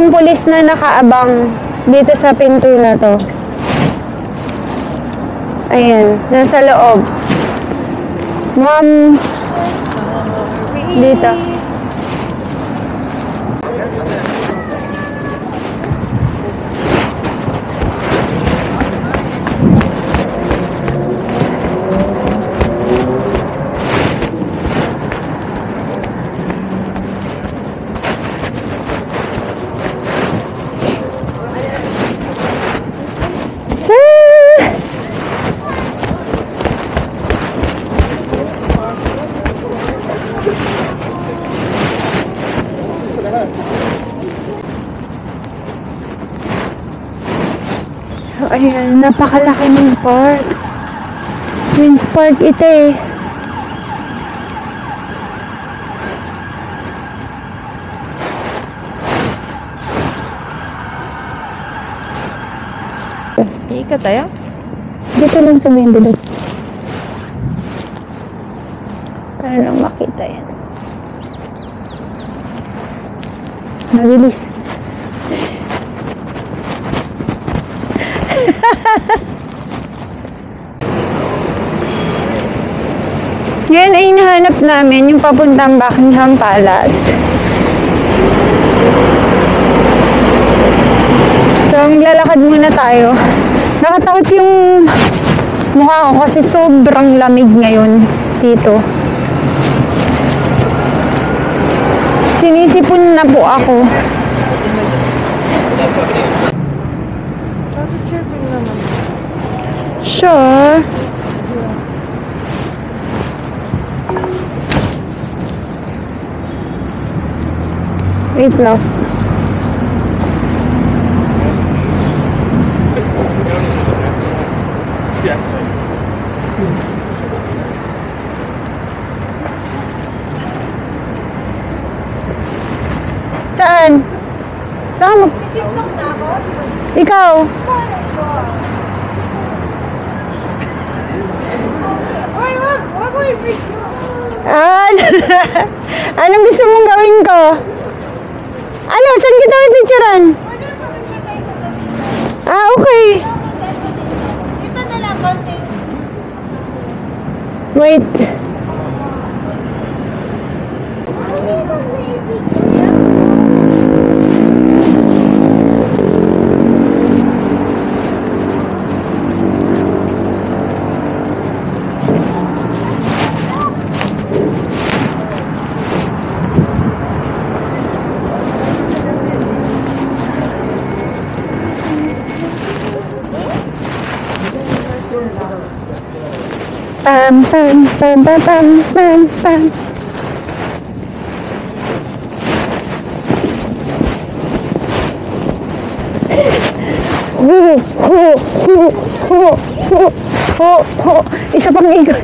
pitong pulis na nakaabang dito sa pinto na to. Ayan, nasa loob. Ma'am, dito. Ayan, napakalaki ng park. Queen's Park ito eh. Iikat tayo? Dito lang sa main dito. Para lang makita yan. Mabilis. Yan ay nahanap namin yung papuntang Buckingham Palace. So, maglalakad muna tayo. Nakatakot yung mukha ko kasi sobrang lamig ngayon dito. Sinisipon na po ako. Chirping naman. Sure. Wait lang. Saan? Saan mag... TikTok na ako? Ikaw? Uy, wag mo i-video. Anong gusto mong gawin ko? Ano? Saan kita may picturean? Okay. Ito na lang, konti. Wait. Pam pam pam pam pam pam pam. Isa pang ikot.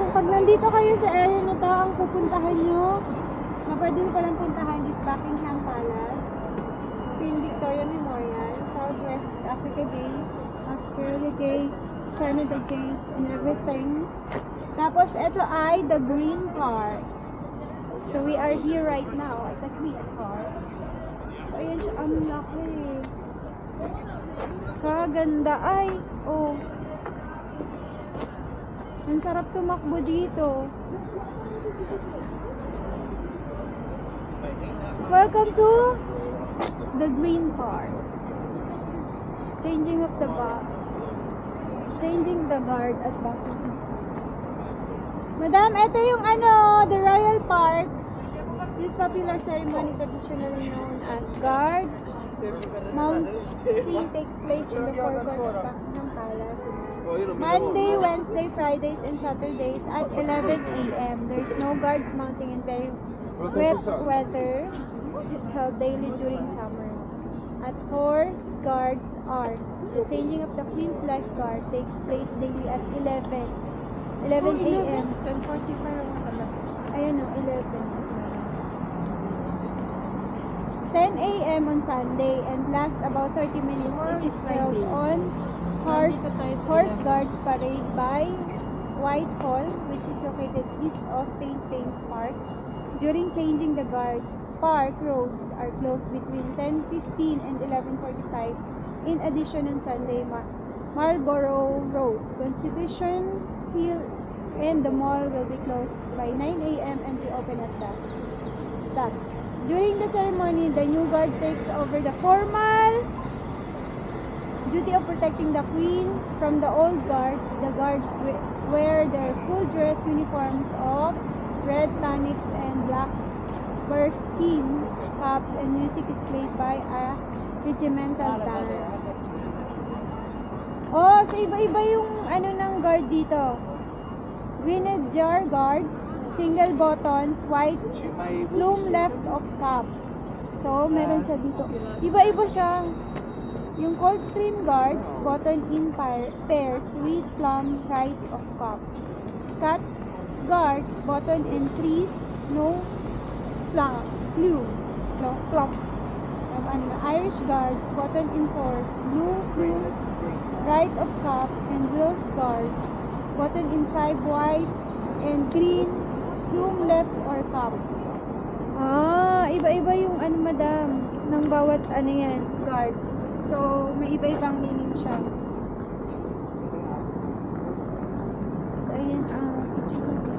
Pag nandito kayo sa area na to, ang pupuntahan nyo na pwede nyo palang puntahan is Buckingham Palace, Queen Victoria Memorial, Southwest Africa Gate, Australia Gate, Canada Gate, and everything. Tapos ito ay the Green Park. So we are here right now at the Green Park. So ayan siya, ang laki. Kaganda ay, oh. Ang sarap tumakbo dito. Welcome to the Green Park. Changing the guard at Buckingham. Madam, ito yung the Royal Parks. This popular ceremony traditionally known as guard mounting takes place in the forecourt of Buckingham Palace. Monday, Wednesday, Fridays, and Saturdays at 11 a.m. There's no guards mounting in very wet weather. Is held daily during summer. At Horse Guards Arm, the changing of the Queen's lifeguard takes place daily at 11 a.m. 10:45 naman pala. Ayun o, 11. 10 a.m. on Sunday and last about 30 minutes. It is held on Horse Guards Parade by Whitehall, which is located east of St. James Park. During changing the guards, park roads are closed between 10:15 and 11:45. In addition, on Sunday, Marlborough Road, Constitution Hill, and the mall will be closed by 9 a.m. and reopen at dusk. During the ceremony, the new guard takes over the formal duty of protecting the Queen from the old guard. The guards wear their full dress uniforms of red tunics and black bearskin caps, and music is played by a regimental band. Oh, so iba-iba yung ano ng guard dito. Grenadier Guards, single buttons, white plume left of cap. So, meron siya dito. Iba-iba siya. Yung Coldstream Guards, button in pairs with plum right of cap. Scots Guard, button in threes, no plume. Irish Guards, button in fours, blue plume right of cap, and Wales Guards, button in 5 white and green, plume left or cap. Ah, iba-iba yung ano madam, ng bawat ano yan, guard. So, may iba-ibang meaning siya. So, ayan, picture.